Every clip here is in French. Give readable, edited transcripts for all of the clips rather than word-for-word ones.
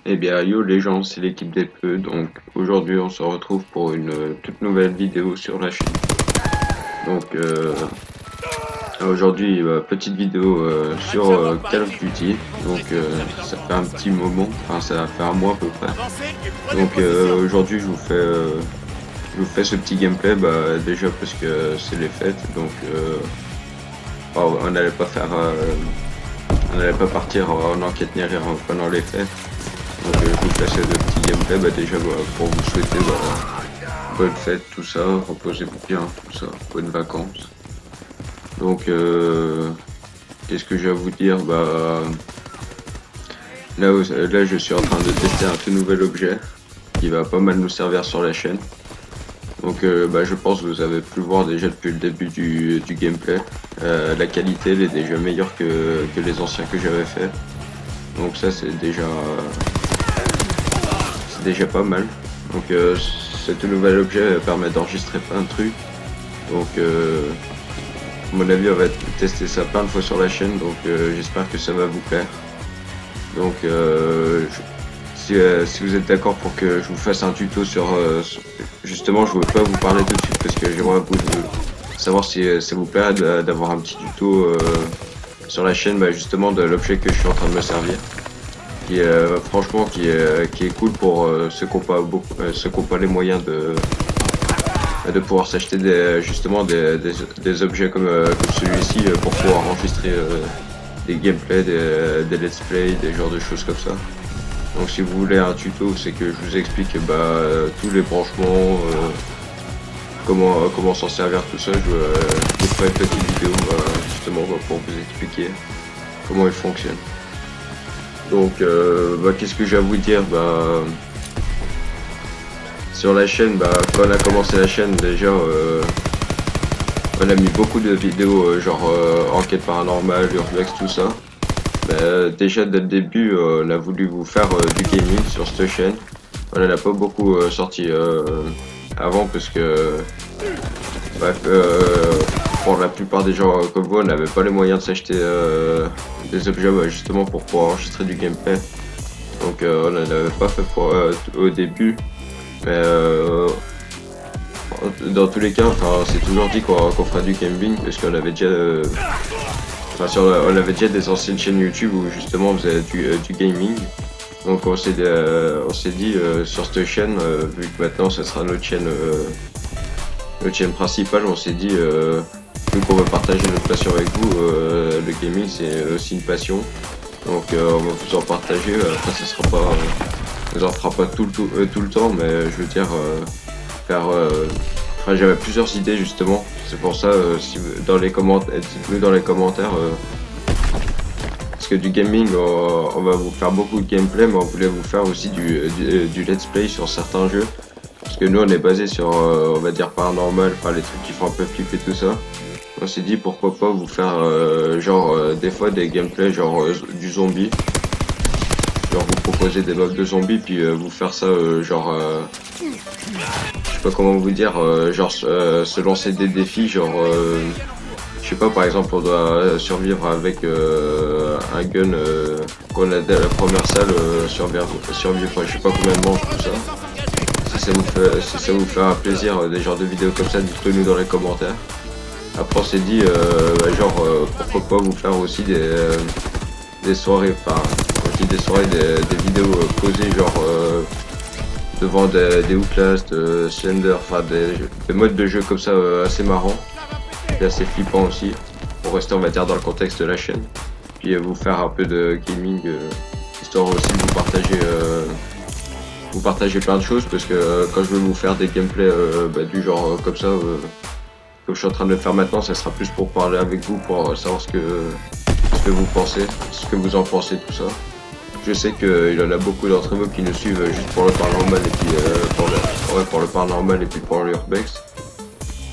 Eh bien, yo les gens, c'est l'équipe des Peu, donc aujourd'hui on se retrouve pour une toute nouvelle vidéo sur la chaîne. Donc aujourd'hui, petite vidéo sur Call of Duty, donc ça fait un petit moment, enfin ça fait un mois à peu près. Donc aujourd'hui je vous fais ce petit gameplay, déjà parce que c'est les fêtes, donc on n'allait pas faire, on n'allait pas partir en enquête ni rien pendant les fêtes. Donc je vous fais ce petit gameplay déjà pour vous souhaiter bonne fête, tout ça, reposez-vous bien, tout ça, bonnes vacances. Donc qu'est-ce que j'ai à vous dire, là je suis en train de tester un tout nouvel objet qui va pas mal nous servir sur la chaîne. Donc je pense que vous avez pu le voir déjà depuis le début du gameplay. La qualité elle est déjà meilleure que les anciens que j'avais fait. Donc ça c'est déjà pas mal. Donc ce tout nouvel objet permet d'enregistrer plein de trucs. Donc à mon avis on va tester ça plein de fois sur la chaîne. Donc j'espère que ça va vous plaire. Donc si vous êtes d'accord pour que je vous fasse un tuto justement, je ne veux pas vous parler tout de suite parce que j'aimerais savoir si ça vous plaît d'avoir un petit tuto sur la chaîne, justement de l'objet que je suis en train de me servir, qui est franchement qui est cool pour ceux qui n'ont pas les moyens de pouvoir s'acheter justement des objets comme celui-ci pour pouvoir enregistrer des gameplays, des let's play, des genres de choses comme ça. Donc si vous voulez un tuto, c'est que je vous explique tous les branchements, comment s'en servir, tout ça. Je vous ferai une petite vidéo justement pour vous expliquer comment il fonctionne. Donc qu'est-ce que j'ai à vous dire, sur la chaîne, quand on a commencé la chaîne déjà on a mis beaucoup de vidéos genre enquête paranormale, urbex, tout ça. Déjà dès le début on a voulu vous faire du gaming sur cette chaîne. On n'en a pas beaucoup sorti avant parce que pour la plupart des gens comme vous on n'avait pas les moyens de s'acheter des objets justement pour pouvoir enregistrer du gameplay. Donc on n'en avait pas fait au début. Mais dans tous les cas, c'est toujours dit qu'on fera du gaming parce qu'on avait déjà on avait déjà des anciennes chaînes YouTube où justement on faisait du gaming. Donc on s'est dit sur cette chaîne, vu que maintenant ce sera notre chaîne principale, on s'est dit vu qu'on va partager notre passion avec vous, le gaming c'est aussi une passion. Donc on va vous en partager, après ça sera pas, on en fera pas tout le temps, mais je veux dire j'avais plusieurs idées justement, c'est pour ça dans les commentaires, dites-nous dans les commentaires parce que du gaming on va vous faire beaucoup de gameplay, mais on voulait vous faire aussi du let's play sur certains jeux, parce que nous on est basé sur on va dire paranormal, les trucs qui font un peu flipper tout ça. On s'est dit pourquoi pas vous faire des fois des gameplays genre du zombie, genre vous proposer des mobs de zombies puis vous faire ça je sais pas comment vous dire, se lancer des défis, je sais pas, par exemple on doit survivre avec un gun qu'on a dès la première salle, survivre je sais pas combien de manches, tout ça. Si ça vous fait un plaisir, des genres de vidéos comme ça, dites-le nous dans les commentaires. Après on s'est dit pourquoi pas vous faire aussi des soirées, des soirées, des vidéos posées devant des Outlast, Slender, des modes de jeu comme ça assez marrants et assez flippants aussi, pour rester on va dire dans le contexte de la chaîne, puis vous faire un peu de gaming, histoire aussi de vous partager plein de choses, parce que quand je vais vous faire des gameplays du genre comme ça, comme je suis en train de le faire maintenant, ça sera plus pour parler avec vous, pour savoir ce que vous pensez, ce que vous en pensez, tout ça. Je sais qu'il y en a beaucoup d'entre vous qui nous suivent juste pour le paranormal et puis pour le paranormal et puis pour l'urbex.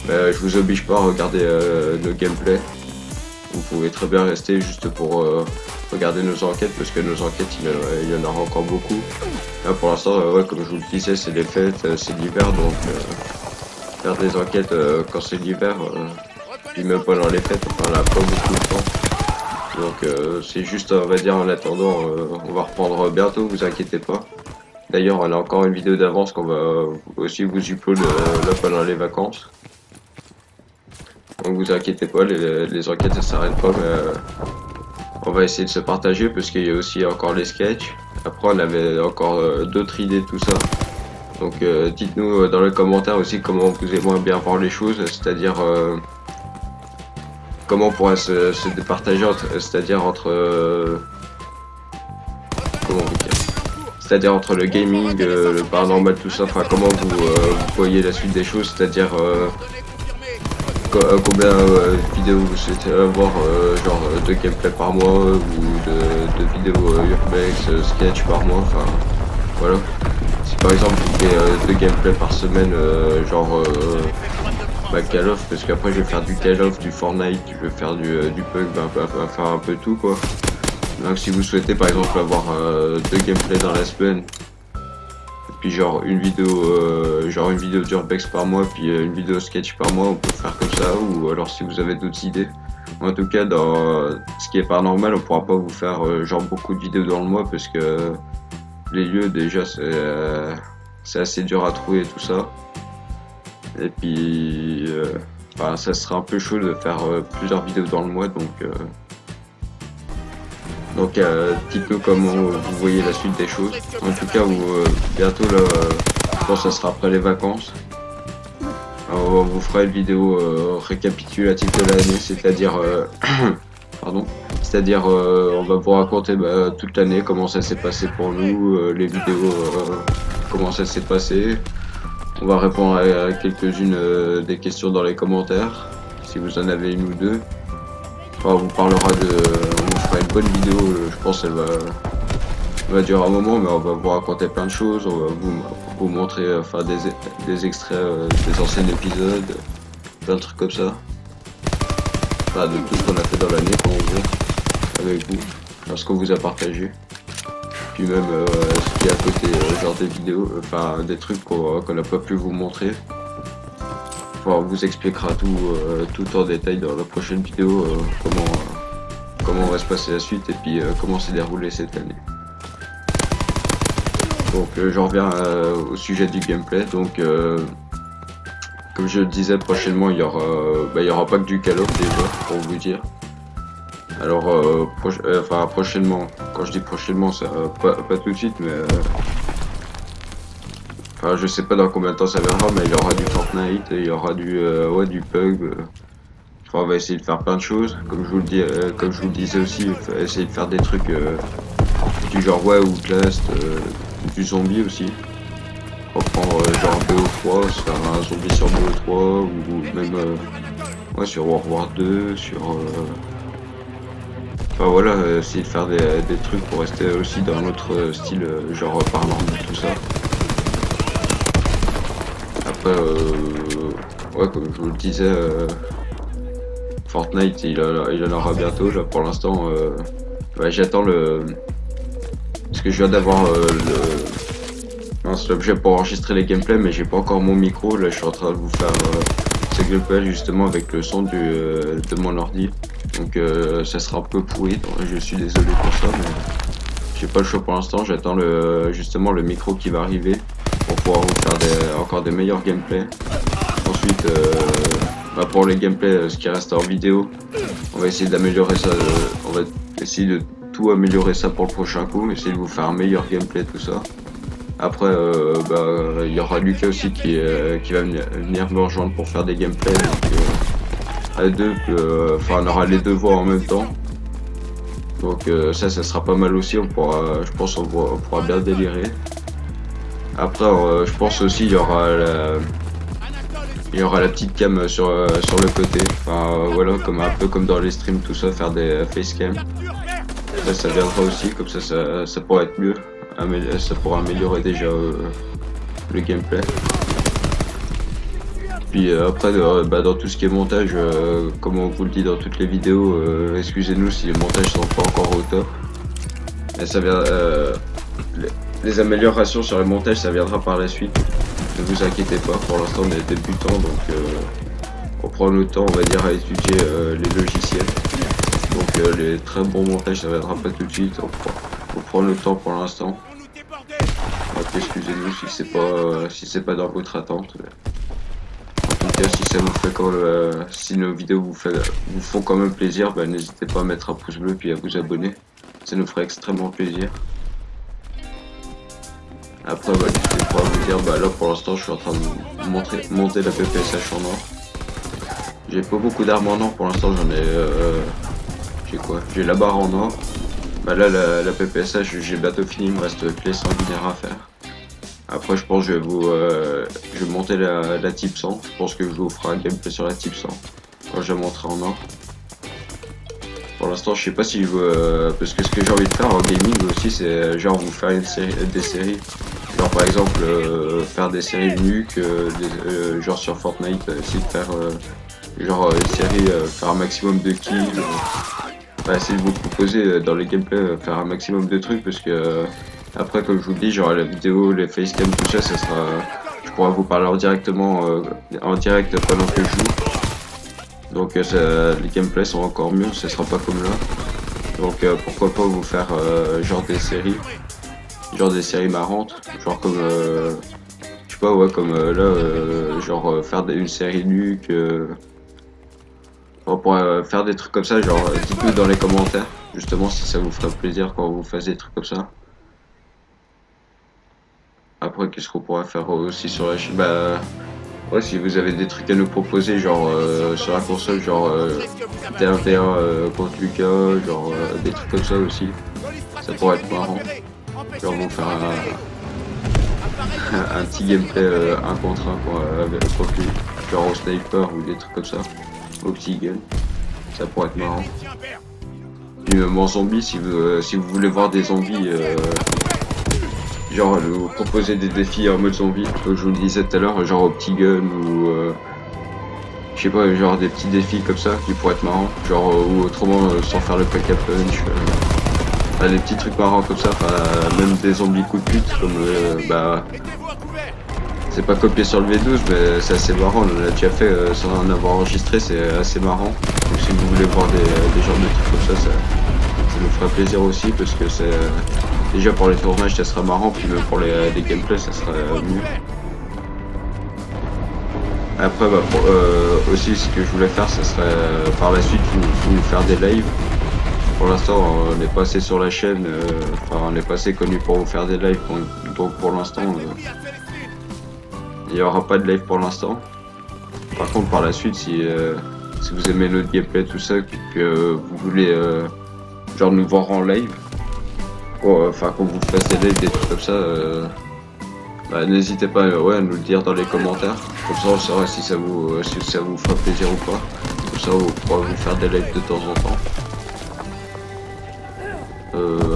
Mais je vous oblige pas à regarder nos gameplays. Vous pouvez très bien rester juste pour regarder nos enquêtes, parce que nos enquêtes il y en aura encore beaucoup. Là pour l'instant, comme je vous le disais, c'est les fêtes, c'est l'hiver, donc faire des enquêtes quand c'est l'hiver, puis même pendant les fêtes, on n'a pas beaucoup de temps. Donc c'est juste, on va dire, en attendant, on va reprendre bientôt, vous inquiétez pas. D'ailleurs, on a encore une vidéo d'avance qu'on va aussi vous upload là pendant les vacances. Donc vous inquiétez pas, les enquêtes ça s'arrête pas, mais on va essayer de se partager parce qu'il y a aussi encore les sketchs. Après on avait encore d'autres idées, tout ça. Donc dites-nous dans les commentaires aussi comment vous aimeriez bien voir les choses, c'est-à-dire comment on pourrait se départager, c'est-à-dire entre comment vous dire, c'est-à-dire entre le gaming, le paranormal, tout ça. Enfin comment vous voyez la suite des choses, c'est-à-dire combien de vidéos vous souhaitez avoir, genre de gameplay par mois ou de vidéos urbex, sketch par mois, enfin voilà. Si par exemple vous faites 2 gameplay par semaine, genre Call of, parce qu'après je vais faire du Call of, du Fortnite, je vais faire du PUBG, faire un peu tout quoi. Donc si vous souhaitez par exemple avoir 2 gameplays dans la semaine, puis genre une vidéo d'urbex par mois, puis une vidéo sketch par mois, on peut faire comme ça. Ou alors si vous avez d'autres idées. En tout cas dans ce qui est paranormal, on pourra pas vous faire genre beaucoup de vidéos dans le mois parce que les lieux déjà c'est assez dur à trouver et tout ça. Et puis enfin, ça sera un peu chaud de faire plusieurs vidéos dans le mois, donc dites-nous comment vous voyez la suite des choses. En tout cas, bientôt là, je pense que ça sera après les vacances. Alors, on vous fera une vidéo récapitulative de l'année, c'est-à-dire pardon, c'est-à-dire on va vous raconter toute l'année comment ça s'est passé pour nous, les vidéos, comment ça s'est passé. On va répondre à quelques-unes des questions dans les commentaires, si vous en avez une ou deux. Enfin, on vous parlera on vous fera une bonne vidéo, je pense qu'elle va durer un moment, mais on va vous raconter plein de choses, on va vous montrer enfin, des extraits des anciens épisodes, plein de trucs comme ça. Enfin, de tout ce qu'on a fait dans l'année, quand on veut, avec vous, ce qu'on vous a partagé. Puis même ce qui est à côté, genre des vidéos, enfin des trucs qu'on n'a pas pu vous montrer. On vous expliquera tout en détail dans la prochaine vidéo, comment va se passer la suite et puis comment s'est déroulé cette année. Donc j'en reviens au sujet du gameplay. Donc comme je le disais, prochainement il y aura pas que du Call of déjà, pour vous dire. Alors enfin prochainement, quand je dis prochainement, ça pas tout de suite, mais enfin, je sais pas dans combien de temps ça viendra, mais il y aura du Fortnite, il y aura du PUBG. Enfin, on va essayer de faire plein de choses, comme je vous le disais aussi, essayer de faire des trucs du genre Outlast, du zombie aussi. Reprendre genre un BO3, se faire un zombie sur BO3 ou même sur World War 2, sur enfin voilà, essayer de faire des trucs pour rester aussi dans notre style genre paranormal, tout ça. Après, ouais, comme je vous le disais, Fortnite il en aura bientôt. Là pour l'instant, ouais, j'attends parce que je viens d'avoir l'objet pour enregistrer les gameplays, mais j'ai pas encore mon micro. Là je suis en train de vous faire ce gameplay justement avec le son de mon ordi. Donc ça sera un peu pourri, donc je suis désolé pour ça, mais j'ai pas le choix pour l'instant. J'attends justement le micro qui va arriver pour pouvoir vous faire encore des meilleurs gameplays. Ensuite, pour les gameplays, ce qui reste en vidéo, on va essayer d'améliorer ça. On va essayer de tout améliorer ça pour le prochain coup, essayer de vous faire un meilleur gameplay, tout ça. Après, il y aura Lucas aussi qui va venir me rejoindre pour faire des gameplays. Donc, à deux, enfin on aura les deux voix en même temps. Donc ça sera pas mal aussi. Je pense on pourra bien délirer. Après, je pense aussi il y aura la petite cam sur le côté. Enfin voilà, un peu comme dans les streams, tout ça, faire des facecam. Ça viendra aussi, comme ça pourra être mieux. Ça pourra améliorer déjà le gameplay. Puis après, dans tout ce qui est montage, comme on vous le dit dans toutes les vidéos, excusez-nous si les montages sont pas encore au top. Et ça vient, les améliorations sur les montages, ça viendra par la suite. Ne vous inquiétez pas, pour l'instant on est débutant, donc on prend le temps, on va dire, à étudier les logiciels. Donc les très bons montages, ça viendra pas tout de suite. Faut prendre le temps pour l'instant. Excusez-nous si c'est pas dans votre attente. En tout cas, si ça vous fait si nos vidéos vous font quand même plaisir, bah, n'hésitez pas à mettre un pouce bleu puis à vous abonner. Ça nous ferait extrêmement plaisir. Après, bah, je vais pouvoir vous dire, bah là pour l'instant, je suis en train de monter la PPSH en or. J'ai pas beaucoup d'armes en or pour l'instant, j'en ai. J'ai quoi? J'ai la barre en or. Bah là, la PPSH, j'ai bientôt fini, il me reste que les sanguinaires à faire. Après, je pense que je vais monter la type 100. Je pense que je vous ferai un gameplay sur la type 100 quand je la monterai en or. Pour l'instant, je sais pas si je veux. Parce que ce que j'ai envie de faire en gaming aussi, c'est genre vous faire des séries. Genre par exemple, faire des séries nuques, genre sur Fortnite, essayer de faire genre une série, faire un maximum de kills. Essayer de vous proposer dans les gameplays, faire un maximum de trucs parce que. Après, comme je vous le dis, genre la vidéo, les facecam, tout ça, ça sera. Je pourrai vous parler directement en direct pendant que je joue. Donc les gameplays sont encore mieux, ce sera pas comme là. Donc pourquoi pas vous faire genre des séries marrantes, genre comme je sais pas, ouais, comme là, genre faire une série nuque. On pourrait faire des trucs comme ça, genre dites-nous dans les commentaires, justement si ça vous ferait plaisir quand vous faites des trucs comme ça. Après, qu'est-ce qu'on pourrait faire aussi sur la chaîne? Bah, ouais, si vous avez des trucs à nous proposer, genre sur la console, genre TR1 contre Lucas, genre des trucs comme ça aussi, ça pourrait être marrant. Genre vous faire un petit gameplay 1 contre 1 contre lui, genre au sniper ou des trucs comme ça, au petit gun, ça pourrait être marrant. Puis même en zombie, si vous voulez voir des zombies. Genre vous proposer des défis en mode zombie, comme je vous le disais tout à l'heure, genre au petit gun ou je sais pas, genre des petits défis comme ça qui pourraient être marrants, genre ou autrement sans faire le pack à punch, des petits trucs marrants comme ça, même des zombies coup de pute comme bah c'est pas copié sur le V12 mais c'est assez marrant, on l'a déjà fait sans en avoir enregistré, c'est assez marrant. Donc si vous voulez voir des genres de trucs comme ça nous ferait plaisir aussi parce que c'est déjà pour les tournages ça sera marrant, puis même pour les gameplays ça serait mieux. Après bah, aussi ce que je voulais faire ça serait par la suite vous faire des lives. Pour l'instant on est passé sur la chaîne, enfin on est passé connu pour vous faire des lives, donc pour l'instant il n'y aura pas de live pour l'instant. Par contre par la suite si vous aimez notre gameplay tout ça, que vous voulez genre nous voir en live, enfin qu'on vous fasse des lives, des trucs comme ça, bah, n'hésitez pas ouais, à nous le dire dans les commentaires, comme ça on saura si ça vous fera plaisir ou pas, comme ça on pourra vous faire des lives de temps en temps.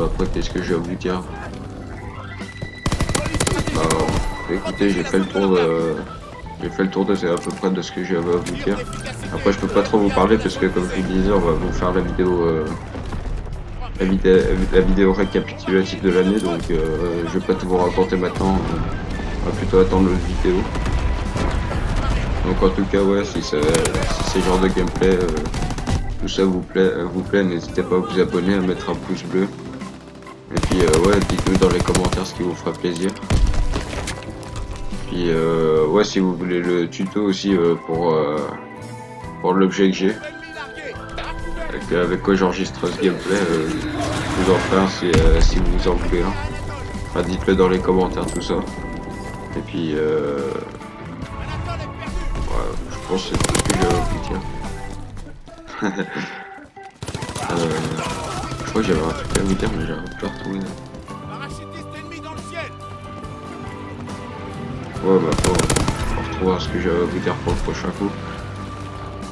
Après qu'est-ce que je vais vous dire, écoutez j'ai fait le tour de à peu près de ce que j'avais à vous dire. Après je peux pas trop vous parler parce que comme je vous disais on va vous faire la vidéo récapitulative de l'année, donc je vais pas tout vous raconter maintenant, on va plutôt attendre l'autre vidéo. Donc en tout cas ouais, si ces genres de gameplay tout ça vous plaît, n'hésitez pas à vous abonner, à mettre un pouce bleu, et puis ouais, dites-nous dans les commentaires ce qui vous fera plaisir. Puis ouais, si vous voulez le tuto aussi pour l'objet que j'ai, avec quoi j'enregistre ce gameplay, je vous en ferai un si vous en voulez un. Enfin, dites-le dans les commentaires tout ça. Et puis ouais, je pense que c'est tout ce que j'ai à vous dire. Je crois que j'avais un truc à vous dire mais j'arrive pas à retrouver. Ouais bah faut retrouver ce que j'avais à vous dire pour le prochain coup.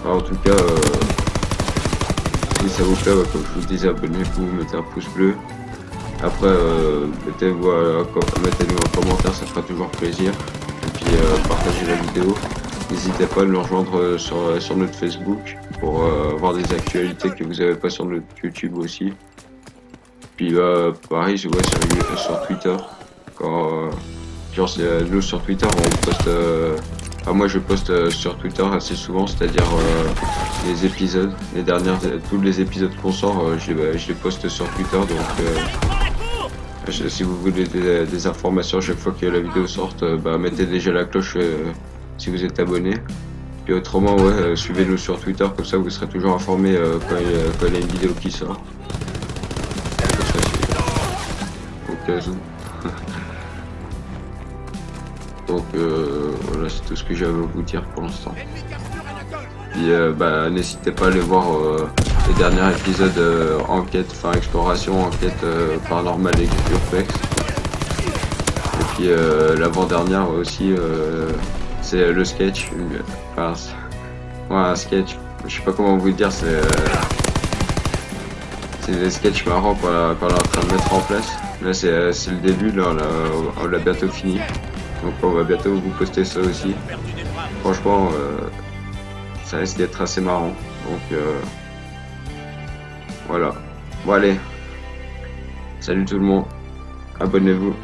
Alors, en tout cas si ça vous plaît, ouais, comme je vous disais, abonnez-vous, mettez un pouce bleu. Après mettez-nous un commentaire, ça fera toujours plaisir. Et puis partagez la vidéo. N'hésitez pas à nous rejoindre sur notre Facebook pour voir des actualités que vous n'avez pas sur notre YouTube aussi. Puis pareil, ouais, sur Twitter. Quand genre nous sur Twitter on poste Enfin, moi je poste sur Twitter assez souvent, c'est-à-dire les épisodes, tous les épisodes qu'on sort, je les poste sur Twitter, donc si vous voulez des informations chaque fois que la vidéo sorte, bah, mettez déjà la cloche si vous êtes abonné. Et autrement, ouais, suivez-nous sur Twitter, comme ça vous serez toujours informé quand il y a une vidéo qui sort. Au cas où. Donc voilà, c'est tout ce que j'avais à vous dire pour l'instant. Puis bah, n'hésitez pas à aller voir les derniers épisodes enquête, enfin exploration, enquête paranormale et urbex. Et puis l'avant-dernière aussi, c'est le sketch. Enfin, ouais, un sketch. Je sais pas comment vous dire, c'est des sketchs marrants qu'on est en train de mettre en place. Là c'est le début, là on l'a bientôt fini. Donc on va bientôt vous poster ça aussi. Franchement, ça risque d'être assez marrant. Donc voilà. Bon allez. Salut tout le monde. Abonnez-vous.